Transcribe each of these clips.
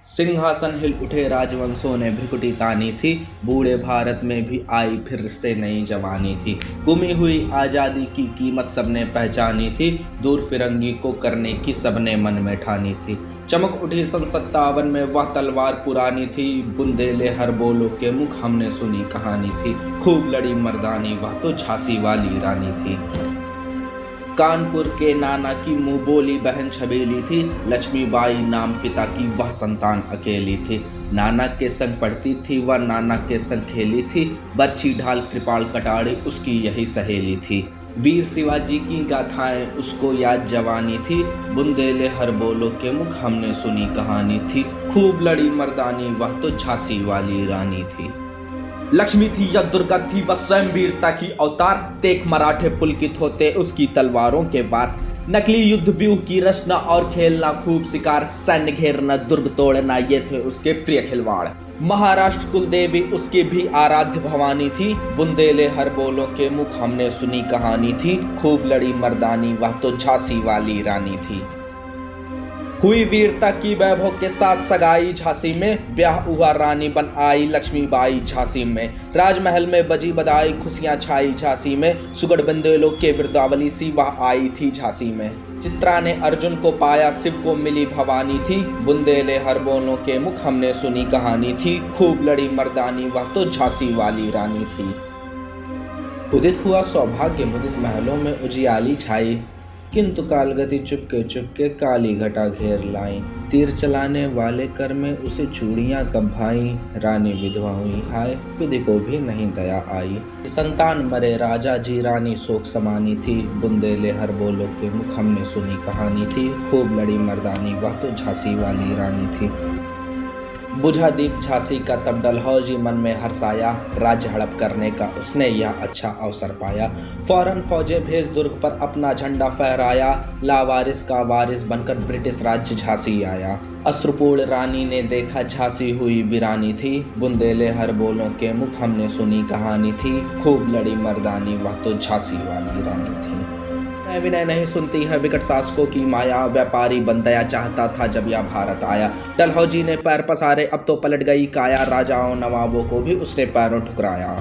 सिंहासन हिल उठे राजवंशों ने भ्रिकुटी तानी थी। बूढ़े भारत में भी आई फिर से नई जवानी थी। गुमी हुई आज़ादी की कीमत सबने पहचानी थी। दूर फिरंगी को करने की सबने मन में ठानी थी। चमक उठी सन 57 में वह तलवार पुरानी थी। बुंदेले हर बोलो के मुख हमने सुनी कहानी थी। खूब लड़ी मर्दानी वह तो झांसी वाली रानी थी। कानपुर के नाना की मुंह बोली बहन छबीली थी। लक्ष्मीबाई नाम पिता की वह संतान अकेली थी। नाना के संग पढ़ती थी वह, नाना के संग खेली थी। बर्छी ढाल कृपाल कटाड़ी उसकी यही सहेली थी। वीर शिवाजी की गाथाएं उसको याद जवानी थी। बुंदेले हर बोलो के मुख हमने सुनी कहानी थी। खूब लड़ी मर्दानी वह तो झांसी वाली रानी थी। लक्ष्मी थी या दुर्गा थी वह स्वयं वीरता की अवतार। देख मराठे पुलकित होते उसकी तलवारों के बार। नकली युद्ध व्यूह की रचना और खेलना खूब शिकार। सैन्य घेरना दुर्ग तोड़ना ये थे उसके प्रिय खिलवाड़। महाराष्ट्र कुल देवी उसकी भी आराध्य भवानी थी। बुंदेले हर बोलो के मुख हमने सुनी कहानी थी। खूब लड़ी मर्दानी वह तो झांसी वाली रानी थी। हुई वीरता की वैभव के साथ सगाई झांसी में। ब्याह हुआ रानी बन आई लक्ष्मीबाई झांसी में। राजमहल में बजी बधाई खुशियां छाई झांसी में। सुगढ़ बुंदेलों के वृंदावली सी वह आई थी झांसी में। चित्रा ने अर्जुन को पाया शिव को मिली भवानी थी। बुंदेले हर बोलों के मुख हमने सुनी कहानी थी। खूब लड़ी मर्दानी वह तो झांसी वाली रानी थी। उदित हुआ सौभाग्य मुदित महलों में उजियाली छाई। किंतु कालगति चुपके चुपके काली घटा घेर लाई। तीर चलाने वाले कर में उसे चूड़ियां कब भाई। रानी विधवा हुई हाय विधि को भी नहीं दया आई। संतान मरे राजा जी रानी शोक समानी थी। बुंदेले हर बोलो के मुख हमने सुनी कहानी थी। खूब लड़ी मर्दानी वह तो झांसी वाली रानी थी। बुझा दीप झांसी का तब डलहौजी मन में हर्षाया। राज्य हड़प करने का उसने यह अच्छा अवसर पाया। फौरन फौजे भेज दुर्ग पर अपना झंडा फहराया। लावारिस का वारिस बनकर ब्रिटिश राज्य झांसी आया। अश्रुपूर्ण रानी ने देखा झांसी हुई वीरानी थी। बुंदेले हर बोलों के मुख हमने सुनी कहानी थी। खूब लड़ी मर्दानी वह तो झांसी वाली रानी थी। विनय नहीं सुनती है विकट शासकों की माया। व्यापारी बन दया चाहता था जब यह भारत आया। डलहौजी ने पैर पसारे अब तो पलट गई काया। राजाओं नवाबों को भी उसने पैरों ठुकराया।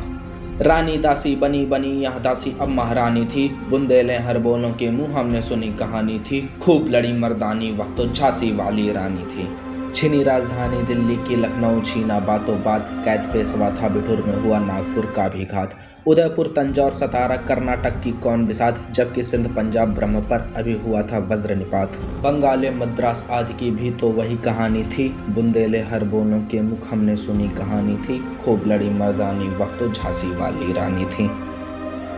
रानी दासी बनी बनी यह दासी अब महारानी थी। बुंदेले हर बोलों के मुंह हमने सुनी कहानी थी। खूब लड़ी मर्दानी वह तो झांसी वाली रानी थी। छीनी राजधानी दिल्ली की लखनऊ छीना बातों बात। कैद पेशवा था बिठूर में हुआ नागपुर का भी घात। उदयपुर तंजौर सतारा कर्नाटक की कौन बिसात। जबकि सिंध पंजाब ब्रह्म पर अभी हुआ था वज्र निपात। बंगाले मद्रास आदि की भी तो वही कहानी थी। बुंदेले हर बोलों के मुख हमने सुनी कहानी थी। खूब लड़ी मर्दानी वह तो झांसी वाली रानी थी।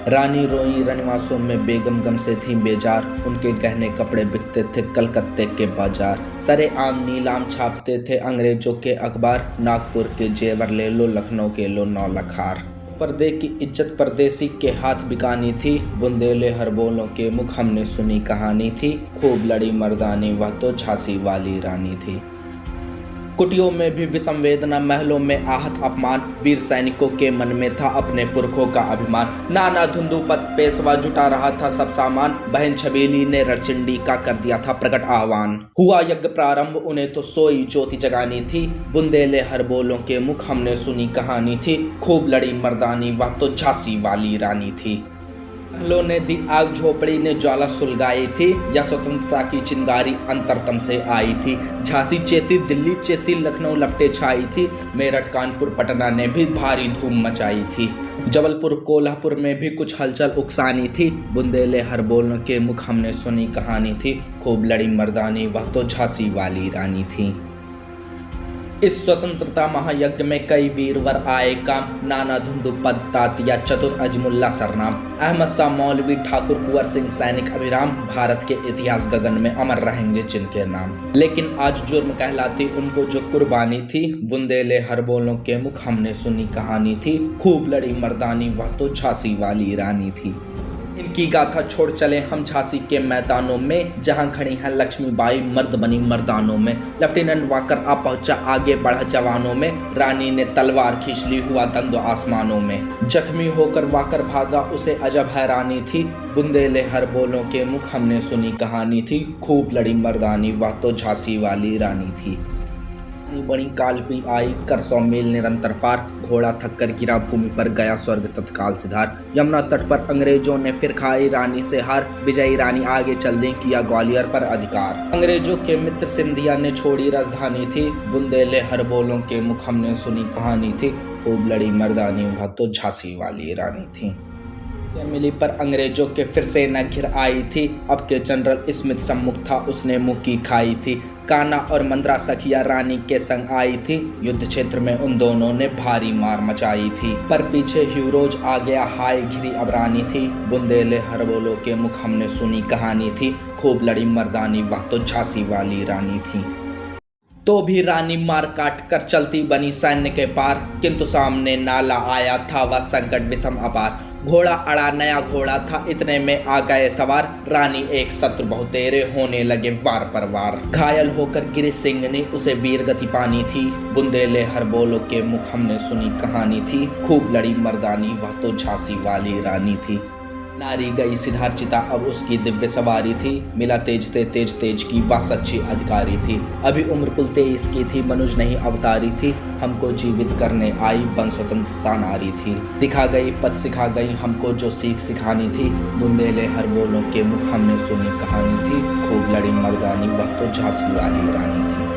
रानी रोई रनिवासों में बेगम गम से थी बेजार। उनके गहने कपड़े बिकते थे कलकत्ते के बाजार। सरे आम नीलाम छापते थे अंग्रेजों के अखबार। नागपुर के जेवर ले लो लखनऊ के लो 9 लाख हार। पर्दे की इज्जत परदेसी के हाथ बिकानी थी। बुंदेले हर बोलों के मुख हमने सुनी कहानी थी। खूब लड़ी मर्दानी वह तो झांसी वाली रानी थी। कुटियों में भी विषम वेदना महलों में आहत अपमान। वीर सैनिकों के मन में था अपने पुरखों का अभिमान। नाना धुंधुपत पेशवा जुटा रहा था सब सामान। बहन छबीली ने रणचिंडी का कर दिया था प्रकट आह्वान। हुआ यज्ञ प्रारंभ उन्हें तो सोई ज्योति जगानी थी। बुंदेले हर बोलों के मुख हमने सुनी कहानी थी। खूब लड़ी मर्दानी वह तो झांसी वाली रानी थी। महलों ने दी आग झोपड़ी ने ज्वाला सुलगाई थी। या स्वतंत्रता की चिंगारी अंतरतम से आई थी। झांसी चेती दिल्ली चेती लखनऊ लपटे छाई थी। मेरठ कानपुर पटना ने भी भारी धूम मचाई थी। जबलपुर कोल्हापुर में भी कुछ हलचल उकसानी थी। बुंदेले हर बोलों के मुख हमने सुनी कहानी थी। खूब लड़ी मर्दानी वह तो झांसी वाली रानी थी। इस स्वतंत्रता महायज्ञ में कई वीरवर आए काम। नाना धुंधुपत तातिया चतुर अजमुल्ला सरनाम। अहमद शाह मौलवी ठाकुर कुंवर सिंह सैनिक अभिराम। भारत के इतिहास गगन में अमर रहेंगे जिनके नाम। लेकिन आज जुर्म कहलाती उनको जो कुर्बानी थी। बुंदेले हर बोलों के मुख हमने सुनी कहानी थी। खूब लड़ी मर्दानी वह तो झांसी वाली रानी थी। इनकी गाथा छोड़ चले हम झांसी के मैदानों में। जहां खड़ी हैं लक्ष्मीबाई मर्द बनी मर्दानों में। लेफ्टिनेंट वाकर आ पहुंचा आगे बढ़ा जवानों में। रानी ने तलवार खींच ली हुआ दंदो आसमानों में। जख्मी होकर वाकर भागा उसे अजब हैरानी थी। बुंदेले हर बोलों के मुख हमने सुनी कहानी थी। खूब लड़ी मर्दानी वह तो झांसी वाली रानी थी। रानी बनी कालपी आई, कर 100 मील निरंतर पार, घोड़ा थक कर गिरा भूमि पर गया स्वर्ग तत्काल सिधार। यमुना तट पर अंग्रेजों ने फिर खाई रानी से हार, विजयी रानी आगे चल दें किया ग्वालियर पर अधिकार। अंग्रेजों के मित्र सिंधिया ने छोड़ी राजधानी थी, बुंदेले हर बोलों के मुख हमने सुनी कहानी थी, खूब लड़ी मर्दानी वह तो झांसी वाली रानी थी। मिली पर अंग्रेजों के फिर सेना घिर आई थी, अब के जनरल स्मिथ सम्मुख था उसने मुंह की खाई थी। कान्हा और मंद्रा सखिया रानी के संग आई थी, युद्ध क्षेत्र में उन दोनों ने भारी मार मचाई थी। पर पीछे ह्यूरोज आ गया हाय घिरी अब रानी थी, बुंदेले हर बोलो के मुख हमने सुनी कहानी थी, खूब लड़ी मर्दानी वह तो झांसी वाली रानी थी। तो भी रानी मार काट कर चलती बनी सैन्य के पार, किंतु सामने नाला आया था वह संकट विषम अपार। घोड़ा अड़ा नया घोड़ा था, इतने में आ गए सवार, रानी एक शत्रु बहुतेरे होने लगे वार पर वार। घायल होकर गिरी सिंह उसे वीर गति पानी थी, बुंदेले हर बोलो के मुख हमने सुनी कहानी थी, खूब लड़ी मर्दानी वह तो झांसी वाली रानी थी। नारी गई सिधार चिता अब उसकी दिव्य सवारी थी, मिला तेज से तेज की वह सच्ची अधिकारी थी। अभी उम्र कुल 23 की थी, मनुज नहीं अवतारी थी, हमको जीवित करने आई बन स्वतंत्रता नारी थी। दिखा गई पथ सिखा गई हमको जो सीख सिखानी थी, बुंदेले हर बोलों के मुख हमने सुनी कहानी थी, खूब लड़ी मर्दानी वह तो झांसी वाली रानी थी।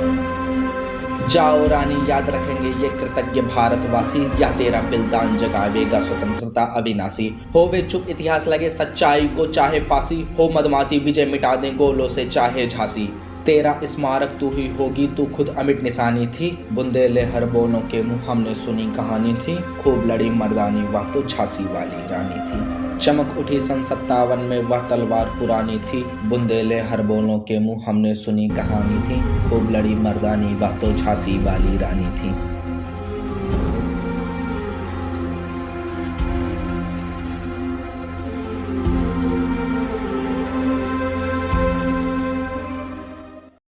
जाओ रानी याद रखेंगे ये कृतज्ञ भारतवासी, या तेरा बलिदान जगावेगा स्वतंत्रता अविनाशी। होवे चुप इतिहास लगे सच्चाई को चाहे फांसी, हो मदमाती विजय मिटा दें गोलों से चाहे झांसी। तेरा स्मारक तू ही होगी तू खुद अमिट निशानी थी, बुंदेले हर बोलों के मुंह हमने सुनी कहानी थी, खूब लड़ी मर्दानी वह तो झांसी वाली रानी थी। चमक उठी सन 57 में वह तलवार पुरानी थी, बुंदेले हर बोलों के मुंह हमने सुनी कहानी थी, खूब लड़ी मर्दानी वह तो झांसी वाली रानी थी।